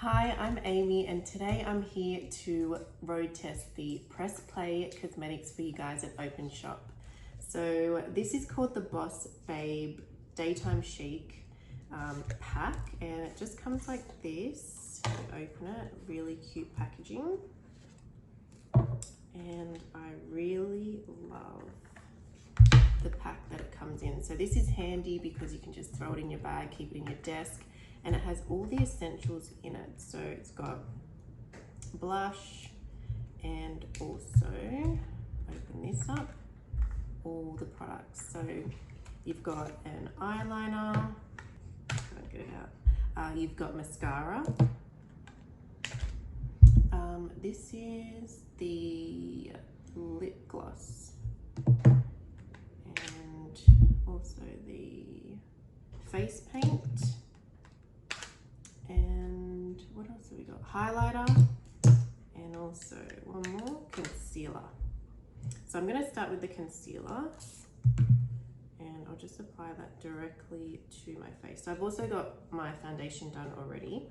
Hi, I'm Amy and today I'm here to road test the PressPlay Cosmetics for you guys at Open Shop. So this is called the Boss Babe Daytime Chic pack, and it just comes like this. You open it, really cute packaging, and I really love the pack that it comes in. So this is handy because you can just throw it in your bag, keep it in your desk, and it has all the essentials in it. So it's got blush, and also, open this up, all the products. So you've got an eyeliner, can't get it out. You've got mascara. This is the lip gloss, and also the face paint. And what else have we got? Highlighter, and also one more, concealer. So I'm going to start with the concealer, and I'll just apply that directly to my face. So I've also got my foundation done already.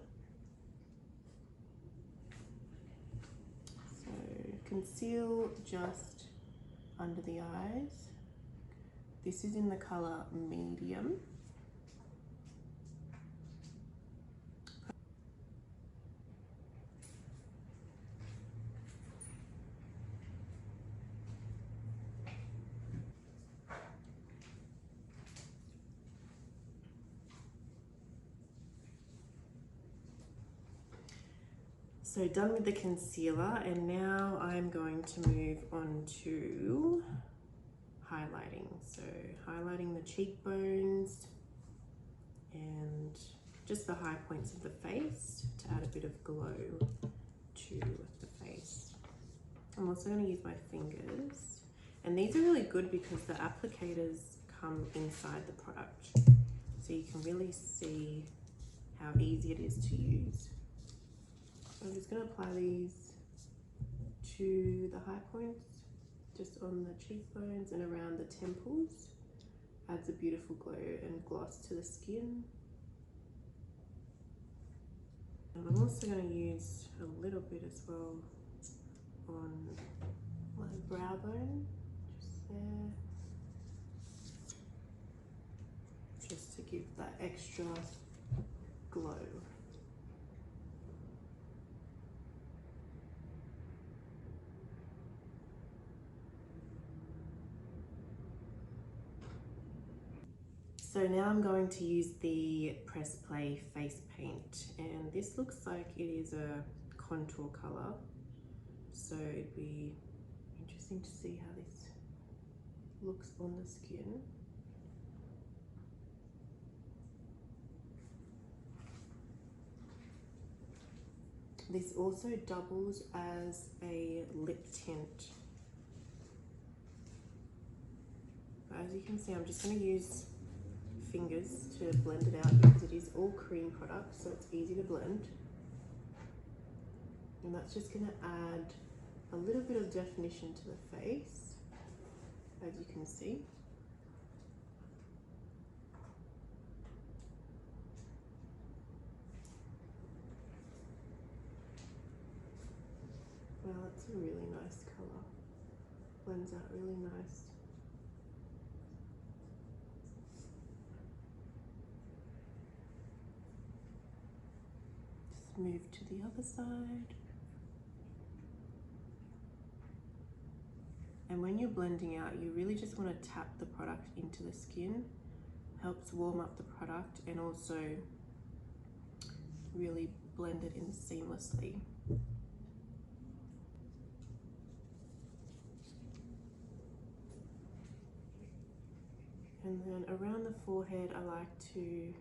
So conceal just under the eyes. This is in the color medium. So done with the concealer, and now I'm going to move on to highlighting. So highlighting the cheekbones and just the high points of the face to add a bit of glow to the face. I'm also going to use my fingers, and these are really good because the applicators come inside the product, so you can really see how easy it is to use. I'm just going to apply these to the high points, just on the cheekbones and around the temples. Adds a beautiful glow and gloss to the skin. And I'm also going to use a little bit as well on my brow bone, just there, just to give that extra glow. So now I'm going to use the PressPlay face paint, and this looks like it is a contour color. So it'd be interesting to see how this looks on the skin. This also doubles as a lip tint. But as you can see, I'm just going to use fingers to blend it out because it is all cream product, so it's easy to blend. And that's just going to add a little bit of definition to the face, as you can see. Wow, that's a really nice color. Blends out really nice. Move to the other side. And when you're blending out, you really just want to tap the product into the skin. Helps warm up the product and also really blend it in seamlessly. And then around the forehead, I like to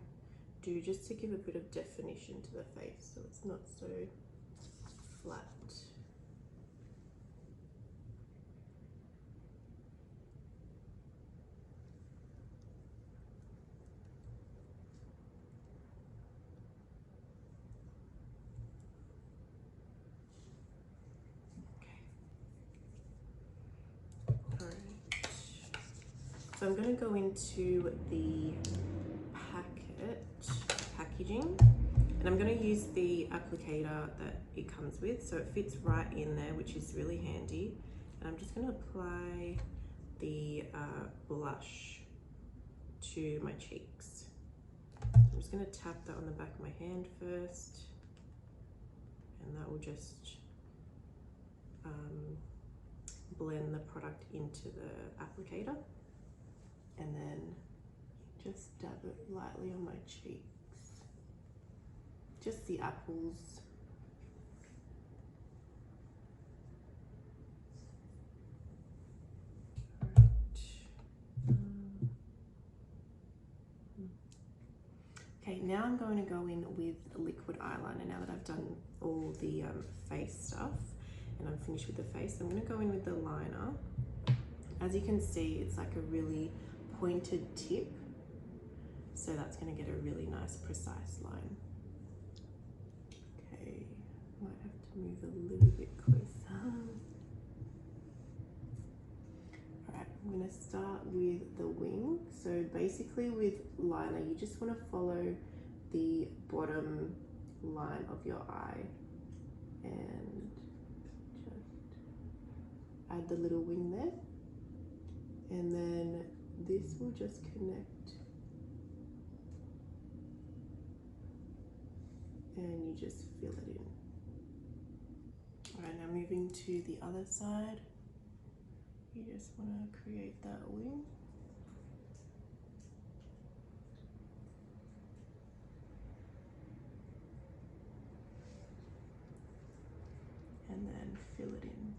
do just to give a bit of definition to the face, so it's not so flat. Okay. All right. So I'm going to go into the packaging, And I'm going to use the applicator that it comes with, so it fits right in there, which is really handy. And I'm just going to apply the blush to my cheeks. I'm just going to tap that on the back of my hand first, and that will just blend the product into the applicator, and then just dab it lightly on my cheeks, just the apples. Okay, now I'm going to go in with liquid eyeliner now that I've done all the face stuff and I'm finished with the face. I'm going to go in with the liner. As you can see, it's like a really pointed tip, so that's going to get a really nice precise line. Okay, might have to move a little bit closer. Alright, I'm going to start with the wing. So basically with liner, you just want to follow the bottom line of your eye and just add the little wing there. And then this will just connect, and you just fill it in. Alright, now moving to the other side, you just want to create that wing. And then fill it in.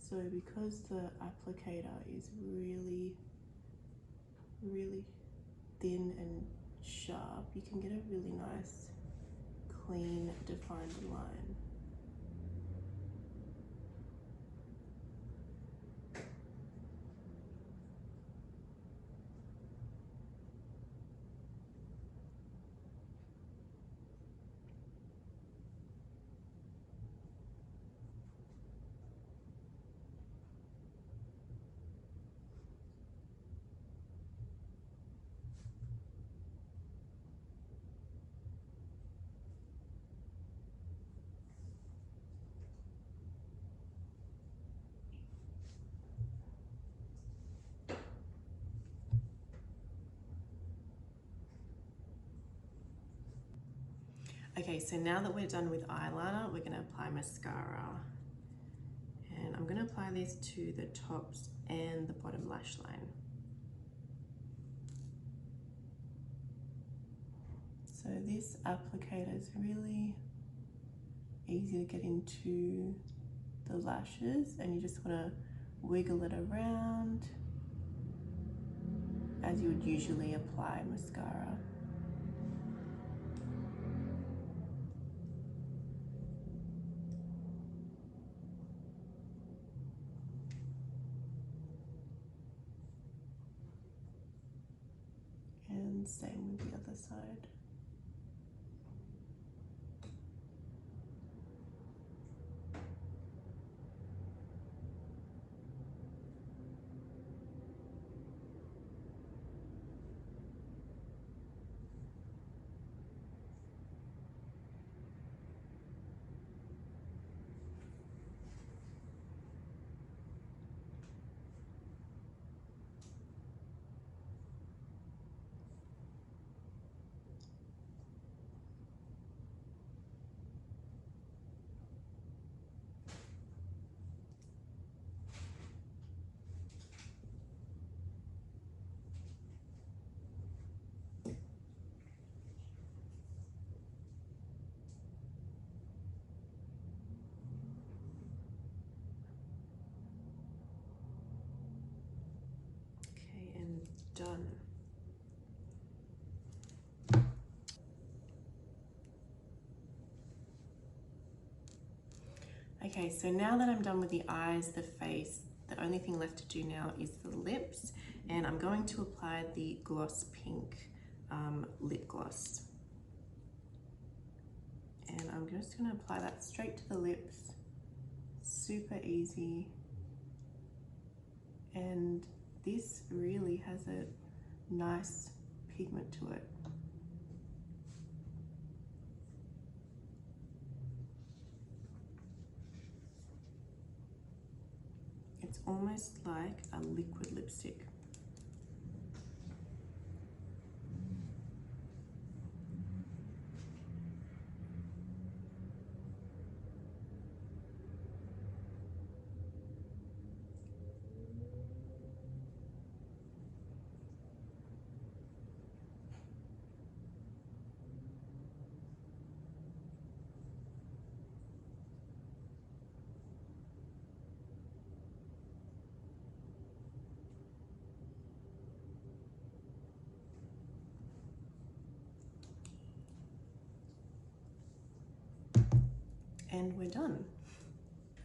So because the applicator is really thin and sharp, you can get a really nice, clean, defined line. Okay, so now that we're done with eyeliner, we're going to apply mascara. And I'm going to apply this to the tops and the bottom lash line. So this applicator is really easy to get into the lashes, and you just want to wiggle it around as you would usually apply mascara. And same with the other side. Done. Okay, so now that I'm done with the eyes, the face, the only thing left to do now is the lips, and I'm going to apply the Gloss Pink lip gloss. And I'm just going to apply that straight to the lips, super easy, and this really has a nice pigment to it. It's almost like a liquid lipstick. And we're done.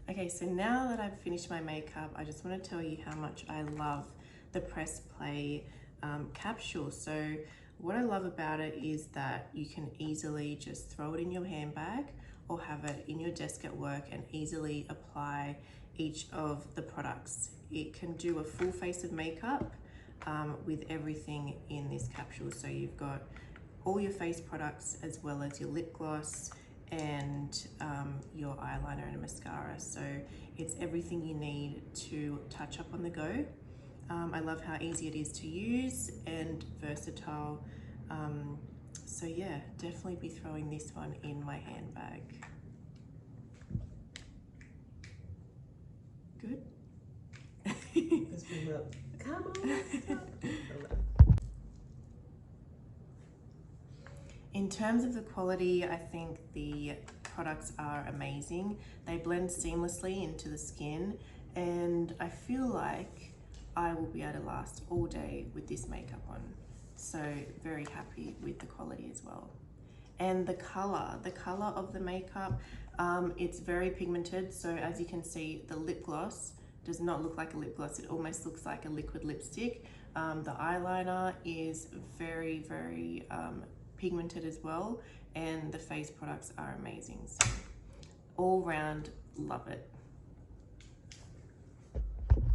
Okay, so now that I've finished my makeup, I just want to tell you how much I love the PressPlay capsule. So what I love about it is that you can easily just throw it in your handbag or have it in your desk at work and easily apply each of the products. It can do a full face of makeup with everything in this capsule. So you've got all your face products as well as your lip gloss and your eyeliner and mascara. So it's everything you need to touch up on the go. I love how easy it is to use and versatile. So yeah, definitely be throwing this one in my handbag. Good? Let's bring it up. Come on. In terms of the quality, I think the products are amazing. They blend seamlessly into the skin, and I feel like I will be able to last all day with this makeup on. So very happy with the quality as well. And the color of the makeup, it's very pigmented. So as you can see, the lip gloss does not look like a lip gloss. It almost looks like a liquid lipstick. The eyeliner is very pigmented as well, and the face products are amazing. So all round, love it.